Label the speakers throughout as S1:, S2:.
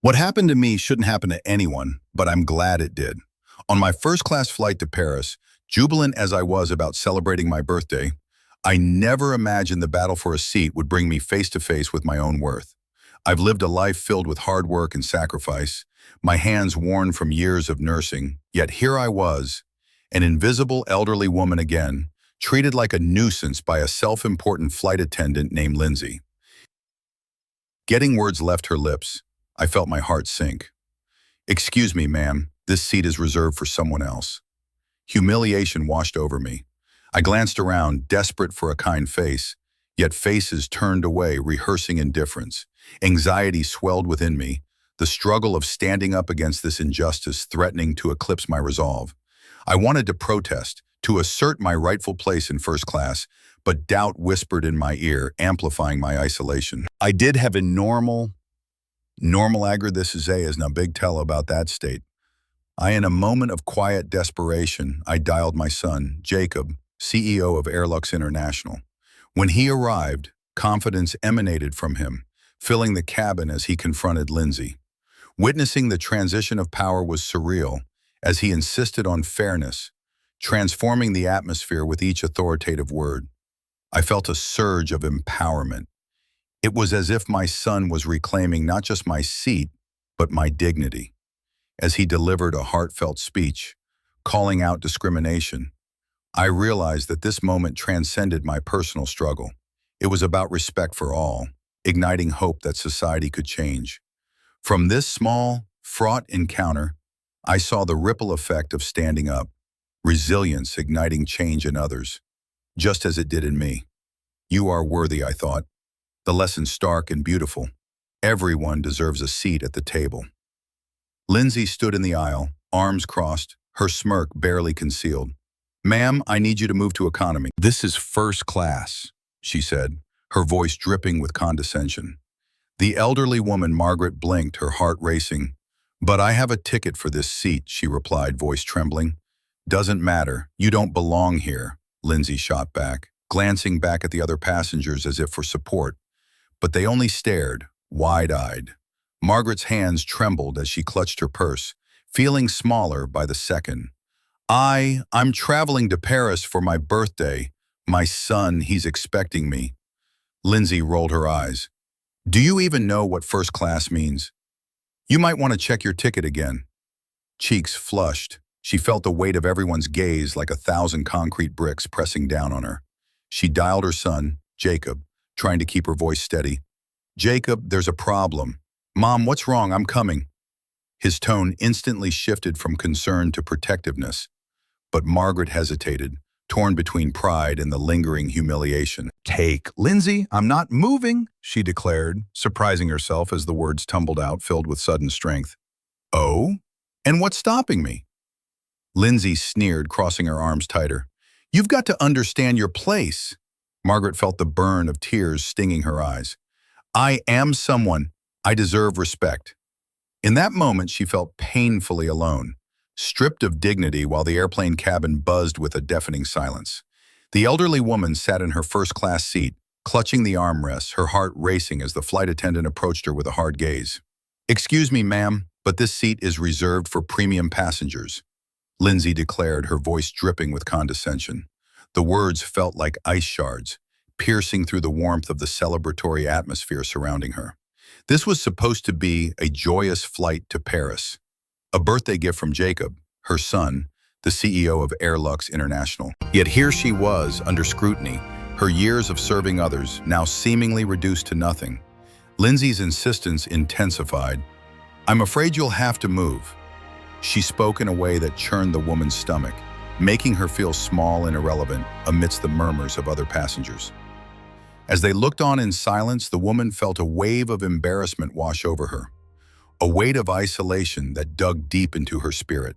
S1: What happened to me shouldn't happen to anyone, but I'm glad it did. On my first-class flight to Paris, jubilant as I was about celebrating my birthday, I never imagined the battle for a seat would bring me face-to-face with my own worth. I've lived a life filled with hard work and sacrifice, my hands worn from years of nursing, yet here I was, an invisible elderly woman again, treated like a nuisance by a self-important flight attendant named Lindsay. Getting words left her lips, I felt my heart sink. "Excuse me, ma'am, this seat is reserved for someone else." Humiliation washed over me. I glanced around, desperate for a kind face, yet faces turned away, rehearsing indifference. Anxiety swelled within me, the struggle of standing up against this injustice threatening to eclipse my resolve. I wanted to protest, to assert my rightful place in first class, but doubt whispered in my ear, amplifying my isolation. I did have a normal anger. This is no big tell about that state. In a moment of quiet desperation, I dialed my son, Jacob, CEO of Airlux International. When he arrived, confidence emanated from him, filling the cabin as he confronted Lindsay. Witnessing the transition of power was surreal, as he insisted on fairness, transforming the atmosphere with each authoritative word. I felt a surge of empowerment. It was as if my son was reclaiming not just my seat, but my dignity. As he delivered a heartfelt speech, calling out discrimination, I realized that this moment transcended my personal struggle. It was about respect for all, igniting hope that society could change. From this small, fraught encounter, I saw the ripple effect of standing up, resilience igniting change in others, just as it did in me. You are worthy, I thought. The lesson stark and beautiful. Everyone deserves a seat at the table. Lindsay stood in the aisle, arms crossed, her smirk barely concealed. "Ma'am, I need you to move to economy." "This is first class," she said, her voice dripping with condescension. The elderly woman, Margaret, blinked, her heart racing. "But I have a ticket for this seat," she replied, voice trembling. "Doesn't matter. You don't belong here," Lindsay shot back, glancing back at the other passengers as if for support. But they only stared, wide-eyed. Margaret's hands trembled as she clutched her purse, feeling smaller by the second. I'm traveling to Paris for my birthday. My son, he's expecting me." Lindsay rolled her eyes. "Do you even know what first class means? You might want to check your ticket again." Cheeks flushed. She felt the weight of everyone's gaze like 1,000 concrete bricks pressing down on her. She dialed her son, Jacob, trying to keep her voice steady. "Jacob, there's a problem." "Mom, what's wrong? I'm coming." His tone instantly shifted from concern to protectiveness. But Margaret hesitated, torn between pride and the lingering humiliation. "Take, Lindsay, I'm not moving," she declared, surprising herself as the words tumbled out, filled with sudden strength. "Oh? And what's stopping me?" Lindsay sneered, crossing her arms tighter. "You've got to understand your place." Margaret felt the burn of tears stinging her eyes. "I am someone. I deserve respect." In that moment, she felt painfully alone, stripped of dignity while the airplane cabin buzzed with a deafening silence. The elderly woman sat in her first-class seat, clutching the armrests, her heart racing as the flight attendant approached her with a hard gaze. "Excuse me, ma'am, but this seat is reserved for premium passengers," Lindsay declared, her voice dripping with condescension. The words felt like ice shards, piercing through the warmth of the celebratory atmosphere surrounding her. This was supposed to be a joyous flight to Paris, a birthday gift from Jacob, her son, the CEO of Airlux International. Yet here she was, under scrutiny, her years of serving others now seemingly reduced to nothing. Lindsay's insistence intensified. "I'm afraid you'll have to move." She spoke in a way that churned the woman's stomach, making her feel small and irrelevant amidst the murmurs of other passengers. As they looked on in silence, the woman felt a wave of embarrassment wash over her, a weight of isolation that dug deep into her spirit.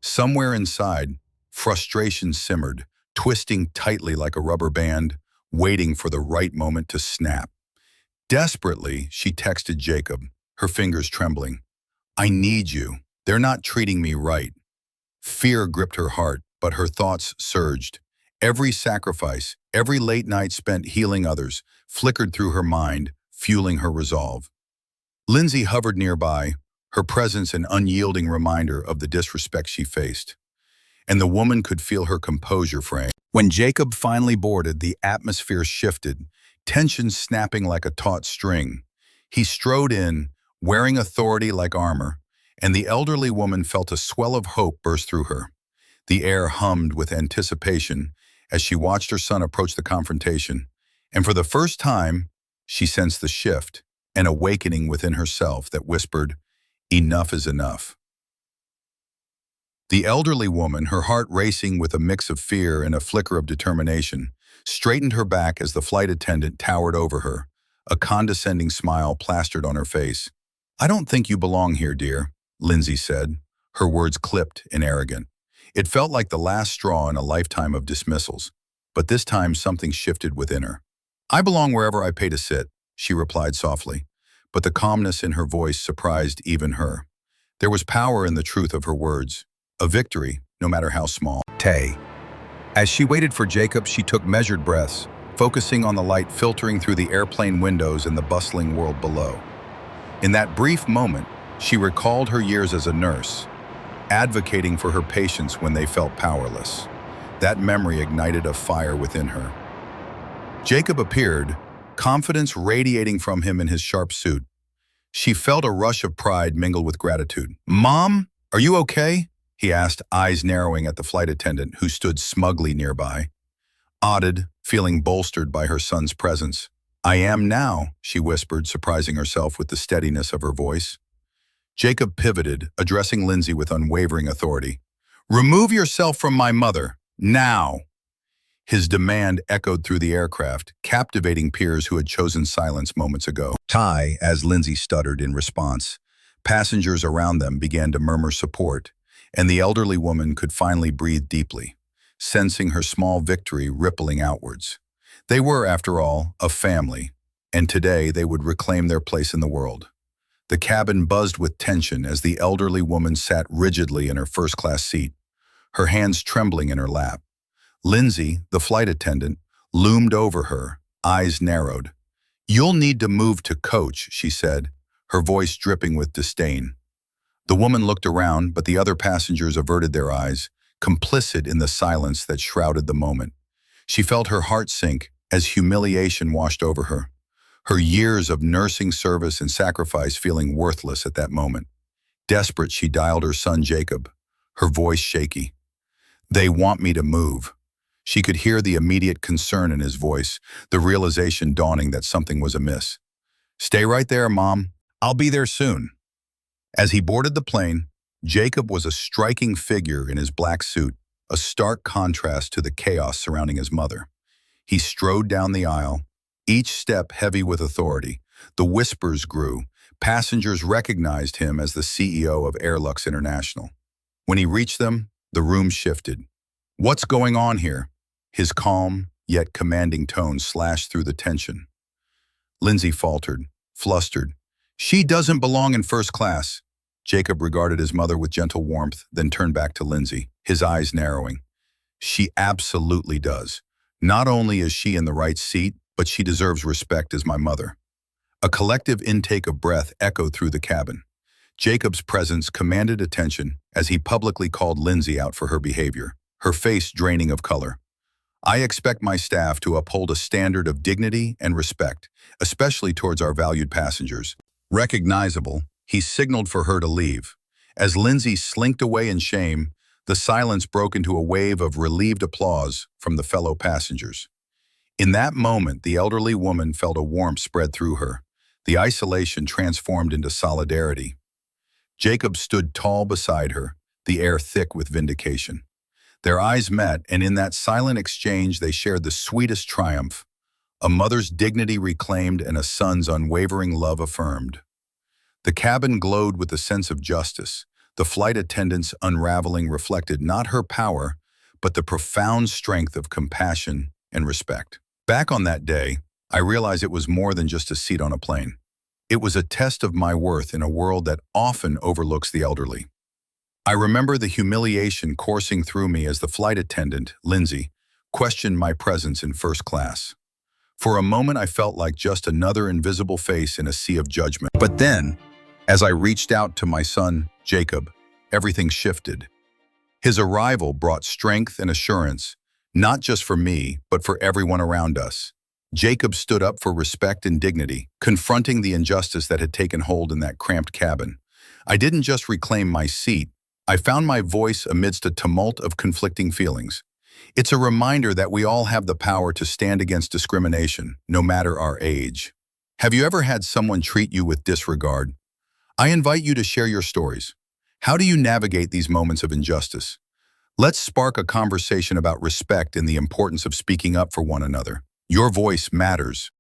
S1: Somewhere inside, frustration simmered, twisting tightly like a rubber band, waiting for the right moment to snap. Desperately, she texted Jacob, her fingers trembling. "I need you. They're not treating me right." Fear gripped her heart, but her thoughts surged. Every sacrifice, every late night spent healing others, flickered through her mind, fueling her resolve. Lindsay hovered nearby, her presence an unyielding reminder of the disrespect she faced, and the woman could feel her composure fraying. When Jacob finally boarded, the atmosphere shifted, tension snapping like a taut string. He strode in, wearing authority like armor, and the elderly woman felt a swell of hope burst through her. The air hummed with anticipation as she watched her son approach the confrontation, and for the first time, she sensed the shift, an awakening within herself that whispered, "Enough is enough." The elderly woman, her heart racing with a mix of fear and a flicker of determination, straightened her back as the flight attendant towered over her, a condescending smile plastered on her face. "I don't think you belong here, dear," Lindsay said, her words clipped and arrogant. It felt like the last straw in a lifetime of dismissals, but this time something shifted within her. "I belong wherever I pay to sit," she replied softly, but the calmness in her voice surprised even her. There was power in the truth of her words, a victory, no matter how small. Tay. As she waited for Jacob, she took measured breaths, focusing on the light filtering through the airplane windows and the bustling world below. In that brief moment, she recalled her years as a nurse, advocating for her patients when they felt powerless. That memory ignited a fire within her. Jacob appeared, confidence radiating from him in his sharp suit. She felt a rush of pride mingled with gratitude. "Mom, are you okay?" he asked, eyes narrowing at the flight attendant who stood smugly nearby. Awed, feeling bolstered by her son's presence. "I am now," she whispered, surprising herself with the steadiness of her voice. Jacob pivoted, addressing Lindsay with unwavering authority. "Remove yourself from my mother, now!" His demand echoed through the aircraft, captivating peers who had chosen silence moments ago. "Ty," as Lindsay stuttered in response. Passengers around them began to murmur support, and the elderly woman could finally breathe deeply, sensing her small victory rippling outwards. They were, after all, a family, and today they would reclaim their place in the world. The cabin buzzed with tension as the elderly woman sat rigidly in her first-class seat, her hands trembling in her lap. Lindsay, the flight attendant, loomed over her, eyes narrowed. "You'll need to move to coach," she said, her voice dripping with disdain. The woman looked around, but the other passengers averted their eyes, complicit in the silence that shrouded the moment. She felt her heart sink as humiliation washed over her, her years of nursing service and sacrifice feeling worthless at that moment. Desperate, she dialed her son Jacob, her voice shaky. "They want me to move." She could hear the immediate concern in his voice, the realization dawning that something was amiss. "Stay right there, Mom. I'll be there soon." As he boarded the plane, Jacob was a striking figure in his black suit, a stark contrast to the chaos surrounding his mother. He strode down the aisle, each step heavy with authority. The whispers grew. Passengers recognized him as the CEO of Airlux International. When he reached them, the room shifted. "What's going on here?" His calm, yet commanding tone slashed through the tension. Lindsay faltered, flustered. "She doesn't belong in first class." Jacob regarded his mother with gentle warmth, then turned back to Lindsay, his eyes narrowing. "She absolutely does. Not only is she in the right seat, but she deserves respect as my mother." A collective intake of breath echoed through the cabin. Jacob's presence commanded attention as he publicly called Lindsay out for her behavior, her face draining of color. "I expect my staff to uphold a standard of dignity and respect, especially towards our valued passengers." Recognizable, he signaled for her to leave. As Lindsay slinked away in shame, the silence broke into a wave of relieved applause from the fellow passengers. In that moment, the elderly woman felt a warmth spread through her. The isolation transformed into solidarity. Jacob stood tall beside her, the air thick with vindication. Their eyes met, and in that silent exchange they shared the sweetest triumph. A mother's dignity reclaimed and a son's unwavering love affirmed. The cabin glowed with a sense of justice. The flight attendant's unraveling reflected not her power, but the profound strength of compassion and respect. Back on that day, I realized it was more than just a seat on a plane. It was a test of my worth in a world that often overlooks the elderly. I remember the humiliation coursing through me as the flight attendant, Lindsay, questioned my presence in first class. For a moment, I felt like just another invisible face in a sea of judgment. But then, as I reached out to my son, Jacob, everything shifted. His arrival brought strength and assurance, not just for me, but for everyone around us. Jacob stood up for respect and dignity, confronting the injustice that had taken hold in that cramped cabin. I didn't just reclaim my seat, I found my voice amidst a tumult of conflicting feelings. It's a reminder that we all have the power to stand against discrimination, no matter our age. Have you ever had someone treat you with disregard? I invite you to share your stories. How do you navigate these moments of injustice? Let's spark a conversation about respect and the importance of speaking up for one another. Your voice matters.